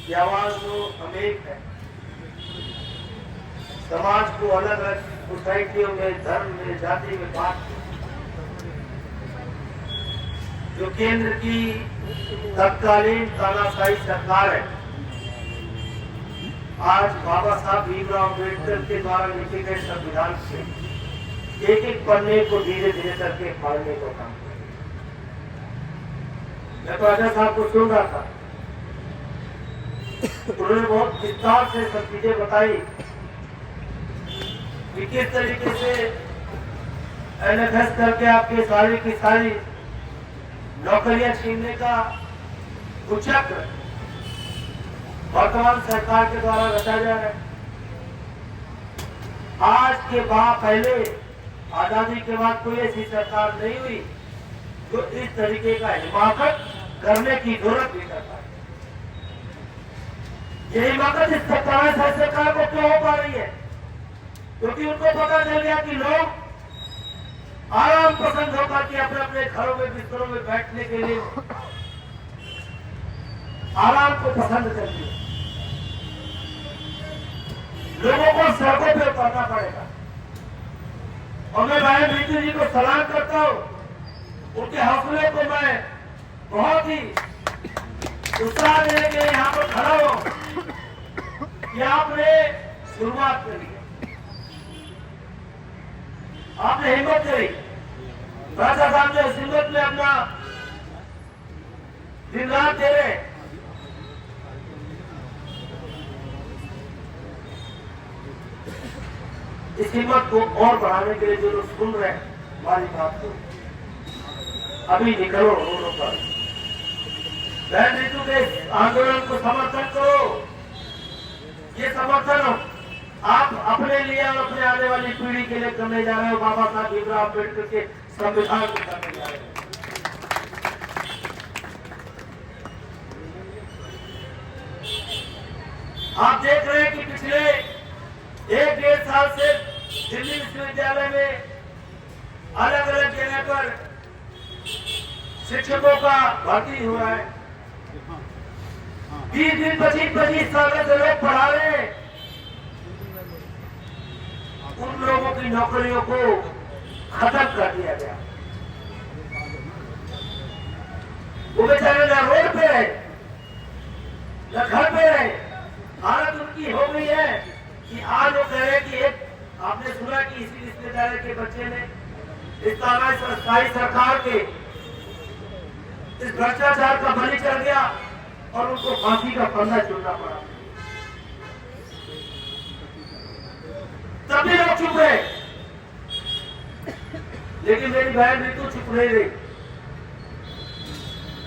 की आवाज वो अनेक है। समाज को अलग अलग सोसाइटियों में, धर्म में, जाति में बांट जो केंद्र की तत्कालीन तानाशाही सरकार है, आज बाबा साहब भीमराव अम्बेडकर के द्वारा लिखे गए संविधान से एक एक पन्ने को धीरे धीरे करके फाड़ने को काम कर। मैं तो राजा साहब को सुन रहा था, उन्होंने बहुत विस्तार से सब चीजें बताई कि किस तरीके से एनएफएस करके आपके सारी की सारी नौकरियां छीनने का कुचक्र वर्तमान सरकार के द्वारा रचा जा रहा है। आज के बाद पहले आजादी के बाद कोई ऐसी सरकार नहीं हुई जो इस तरीके का हिमाकत करने की जरूरत भी करता है। ये हिमाकत इस सरकार को क्यों हो पा रही है? क्योंकि उनको पता चल गया कि लोग आराम पसंद होकर के अपने अपने घरों में, बिस्तरों में बैठने के लिए आराम को पसंद करते हैं। लोगों को सड़कों पे उतरना पड़ेगा। और मैं भाई नीति जी को सलाम करता हूं, उनके हौसले को मैं बहुत ही उत्साह देने के लिए यहाँ पर खड़ा हूं कि आपने शुरुआत करी, आपने हिम्मत करी। राजा साहब ने उस हिम्मत में अपना दिन रात दे रहे। इस हिम्मत को और बढ़ाने के लिए जो लोग सुन रहे हैं हमारी बात को, अभी निकलो रोडों पर, बहन ऋतु के आंदोलन को समर्थन करो। ये समर्थन आप अपने लिए और अपने आने वाली पीढ़ी के लिए करने जा रहे हो। बाबा साहब भीमराव अम्बेडकर के संविधान को करने जा रहे हो। आप देख रहे हैं कि पिछले 1-1.5 साल से दिल्ली विश्वविद्यालय में अलग अलग जगह पर शिक्षकों का भर्ती हो रहा है। 20-25 साल से लोग पढ़ा रहे हैं। उन लोगों की नौकरियों को खत्म कर दिया गया। वो बेचारे न रोड पे रहे, न घर पे रहे। हालत उनकी हो गई है कि आज वो कह रहे कि एक आपने सुना कि इसी विश्वविद्यालय के बच्चे ने इस तानाशाही सरकार के इस भ्रष्टाचार का बलि चढ़ गया और उनको फांसी का फंदा चुनना पड़ा। तभी लोग चुप रहे, लेकिन मेरी बहन ऋतु चुप नहीं रही।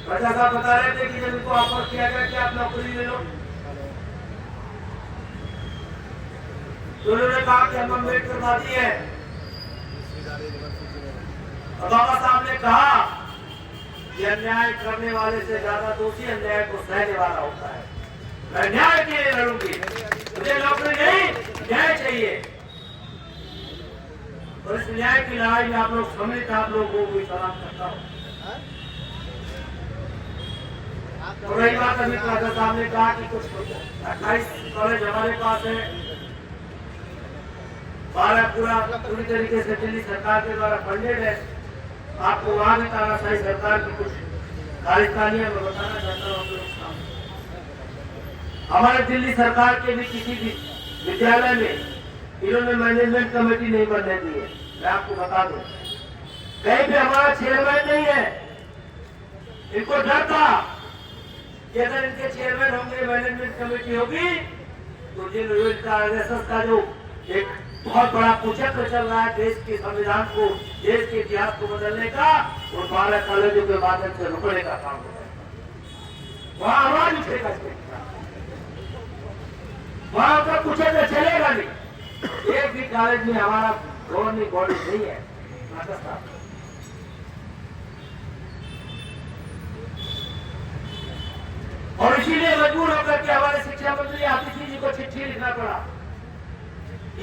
राजा साहब बता रहे थे कि जब इनको ऑफर किया गया कि आप नौकरी ले लो, तो उन्होंने कहा कि हम अम्बेडकरवादी है। और बाबा साहब ने कहा कि अन्याय करने वाले से ज्यादा दोषी अन्याय को सहने वाला होता है। मैं न्याय के लिए लड़ूंगी, मुझे नौकरी नहीं, न्याय चाहिए। और इस न्याय की लड़ाई में आप लोग सम्मिलित, आप लोगों को भी सलाम करता हूँ। तो रही बात अमित राजा साहब ने कहा कि कुछ 28 कॉलेज हमारे पास है, 12 पूरी तरीके से दिल्ली सरकार के द्वारा फंडेड है। आपको वहां भी तानाशाही सरकार की कुछ कार्यकारियां मैं बताना चाहता हूँ। हमारे दिल्ली सरकार के भी किसी भी विद्यालय में इन्होंने मैनेजमेंट कमेटी नहीं बनने दी है। मैं आपको बता दूं, कहीं भी हमारा चेयरमैन नहीं है। इनको डर था कि अगर इनके चेयरमैन होंगे, मैनेजमेंट कमेटी होगी, तो जिन आरएसएस का जो एक बहुत बड़ा कुचक्र चल रहा है देश के संविधान को, देश के इतिहास को बदलने का, वो 12 कॉलेजों के माध्यम से रुकने का काम होगा। वहां आवाज उठेगा, वहां का कुचक्र चलेगा नहीं। एक भी कॉलेज में हमारा गवर्निंग बॉडी नहीं है। और इसीलिए मजबूर होकर के हमारे शिक्षा मंत्री आतिशी जी को चिट्ठी लिखना पड़ा,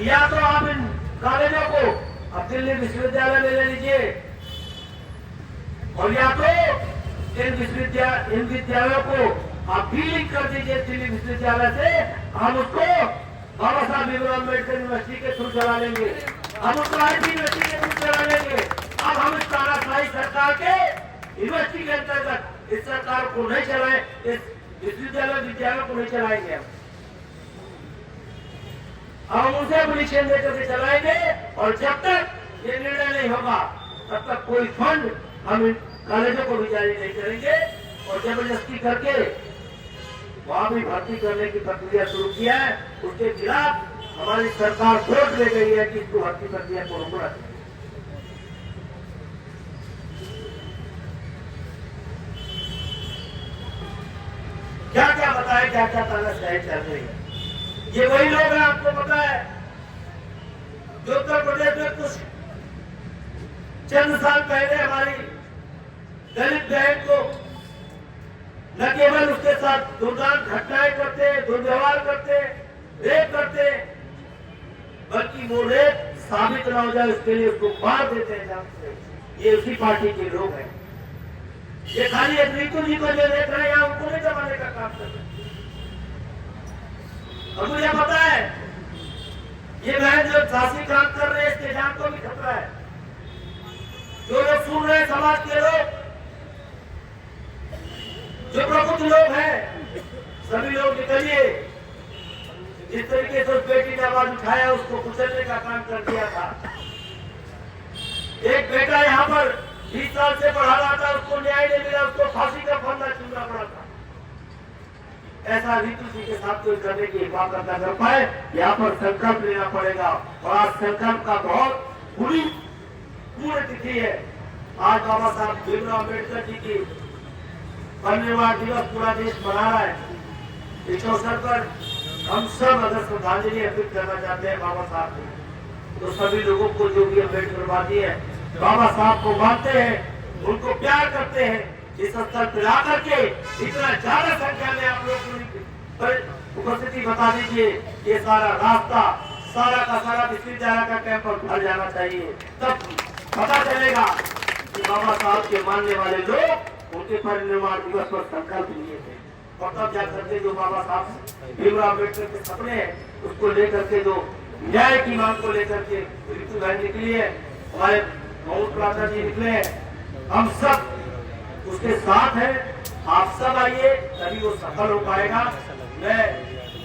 या तो आप इन कॉलेजों को अब दिल्ली विश्वविद्यालय में ले लीजिए, और या तो इन विद्यालयों को आप फीलिंग कर दीजिए दिल्ली विश्वविद्यालय से, हम उसको बाबा साहब भीमराव अम्बेडकर यूनिवर्सिटी के थ्रू चला लेंगे, हम उसको आईटी यूनिवर्सिटी के थ्रू चला लेंगे। अब हम इस तानाशाही सरकार के यूनिवर्सिटी के अंतर्गत इस सरकार को नहीं चलाए, इस विद्यालय को नहीं चलाएंगे। हम उसे एप्लीकेशन देकर के चलाएंगे और जब तक ये निर्णय नहीं होगा तब तक कोई फंड हम कॉलेजों को भी जारी नहीं करेंगे। और जबरदस्ती करके वहां भी भर्ती करने की प्रक्रिया शुरू किया है, उसके खिलाफ हमारी सरकार कोर्ट ले गई है कि इसको भर्ती प्रक्रिया को रोकना चाहिए। क्या क्या बताए, क्या क्या तानाशाही चल रही है। ये वही लोग हैं, आपको पता है, जो उत्तर प्रदेश में कुछ चंद साल पहले हमारी दलित बहन को न केवल उसके साथ दुर्दांत घटनाएं करते, दुर्व्यवहार करते, रेप करते, बल्कि वो रेप साबित न हो जाए उसके लिए उसको मार देते हैं जान से। ये उसी पार्टी के लोग हैं। ये खाली एक ऋतु जी को जो देख रहे हैं उनको नहीं दबाने का काम कर रहे हैं। और मुझे पता है ये बहन जो साहसी काम कर रहे हैं इसके जान को भी खतरा है। जो लोग सुन रहे हैं, समाज के लोग, जो प्रबुद्ध लोग हैं, सभी लोग निकलिए। जिस तरीके से उस बेटी ने आवाज उठाया उसको कुचलने का काम कर दिया था। एक बेटा यहाँ पर 20 साल से पढ़ा रहा था, उसको न्याय नहीं मिला, उसको फांसी का फंदा चुनना पड़ा था। ऐसा ऋतु जी के साथ कोई करने की हिफाजत न कर पाए, यहाँ पर संकल्प लेना पड़ेगा। और आज संकल्प का बहुत बुरी पूर्ण तिथि है। आज बाबा साहब भीमराव अम्बेडकर जी की परिनिर्वाण दिवस पूरा देश मना रहा है। इस अवसर पर हम सब अगर श्रद्धांजलि अर्पित करना चाहते हैं बाबा साहब को, तो सभी लोगों को जो भी अम्बेडकरवादी है, बाबा साहब को मानते हैं, उनको प्यार करते हैं, इस स्तर पर ला करके इतना ज्यादा संख्या में आप लोग उपस्थिति बता दीजिए। ये सारा रास्ता सारा का सारा विश्वविद्यालय का कैंपस भर जाना चाहिए, तब पता चलेगा कि बाबा साहब के मानने वाले लोग उनके परिनिर्वाण दिवस पर संकल्प लिए थे। और तब जाकर के जो बाबा साहब भीमराव अम्बेडकर के सपने हैं उसको लेकर के जो न्याय की मांग को लेकर के ऋतु बहन निकली है, हमारे बहुत प्राचा जी निकले हैं, हम सब उसके साथ हैं। आप सब आइए, तभी वो सफल हो पाएगा। मैं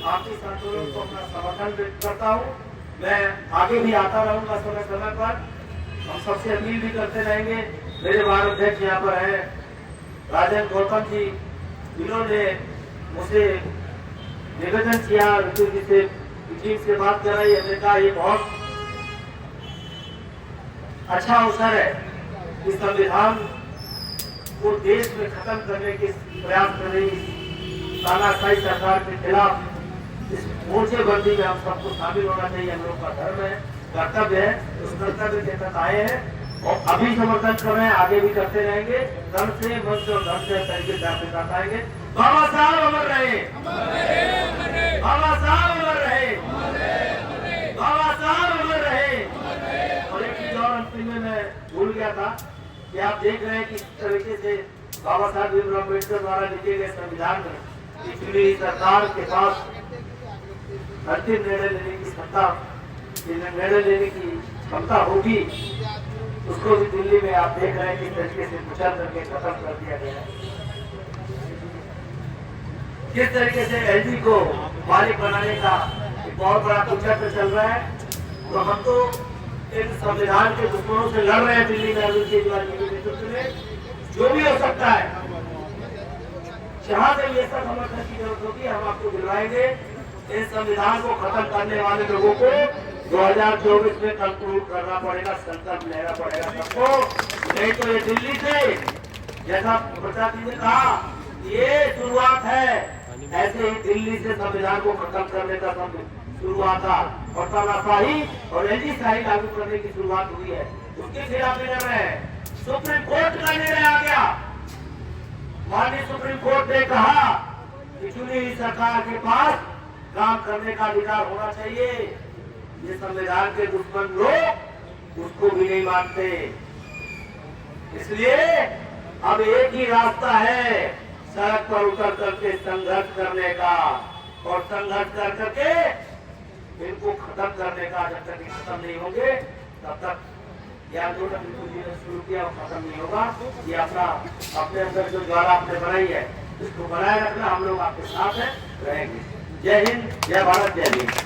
आपके आंदोलन को अपना समर्थन व्यक्त करता हूँ। मैं आगे भी आता रहूंगा समय समय पर। हम सबसे अपील भी करते रहेंगे। मेरे वार्ड अध्यक्ष यहाँ पर हैं राजन गौतम जी, इन्होंने मुझसे निवेदन किया, ऋतु जी से टीम से बात कराई। हमने कहा ये बहुत अच्छा अवसर है कि संविधान को देश में खत्म करने के प्रयास कर रही तानाशाही सरकार के खिलाफ इस मोर्चेबंदी में हम सबको शामिल होना चाहिए। हम लोग का धर्म है, कर्तव्य है, उस कर्तव्य के तहत आए हैं और अभी समर्थन कर रहे हैं, आगे भी करते रहेंगे। धर्म से, मन से और धर्म से तरीके से आपके साथ आएंगे। बाबा साहब अमर रहे, बाबा साहब अमर रहे, बाबा साहब अमर रहे। और एक चीज और अंतिम में मैं भूल गया था कि आप देख रहे हैं किस तरीके से बाबा साहब भीमराव अम्बेडकर द्वारा लिखे गए संविधान में पिछली सरकार के पास अंतिम निर्णय लेने की सत्ता, निर्णय लेने की क्षमता होगी, उसको भी दिल्ली में आप देख रहे हैं किस तरीके से कुचल करके खत्म कर दिया गया है। किस तरीके से एलजी को मालिक बनाने का एक बहुत बड़ा कुचक्र चल रहा है। तो हम तो इन संविधान के दुश्मनों से लड़ रहे हैं दिल्ली में अरविंद केजरीवाल के नेतृत्व में। जो भी हो सकता है, जहां से ये सब समर्थन की जरूरत होगी हम आपको दिलवाएंगे। इस संविधान को खत्म करने वाले लोगों को 2024 में कंक्लूड करना पड़ेगा, संकल्प लेना पड़ेगा सबको। नहीं तो ये दिल्ली से, जैसा प्रसाद जी ने कहा, ये शुरुआत है। ऐसे ही दिल्ली से संविधान को खत्म करने का शुरुआत था और तानाशाही और एलजी-शाही लागू करने की शुरुआत हुई है। उसके खिलाफ निर्णय है, सुप्रीम कोर्ट का निर्णय आ गया। माननीय सुप्रीम कोर्ट ने कहा कि चुनी हुई सरकार के पास काम करने का अधिकार होना चाहिए। ये संविधान के दुश्मन लोग उसको भी नहीं मानते। इसलिए अब एक ही रास्ता है, सड़क पर उतर करके संघर्ष करने का और संघर्ष कर करके इनको खत्म करने का। जब तक ये खत्म नहीं होंगे तब तक ये आंदोलन शुरू किया और खत्म नहीं होगा। ये अपना अपने अंदर जो ज्वाला आपने बनाई है इसको बनाए रखना, हम लोग आपके साथ हैं, रहेंगे। जय हिंद, जय भारत, जय भीम।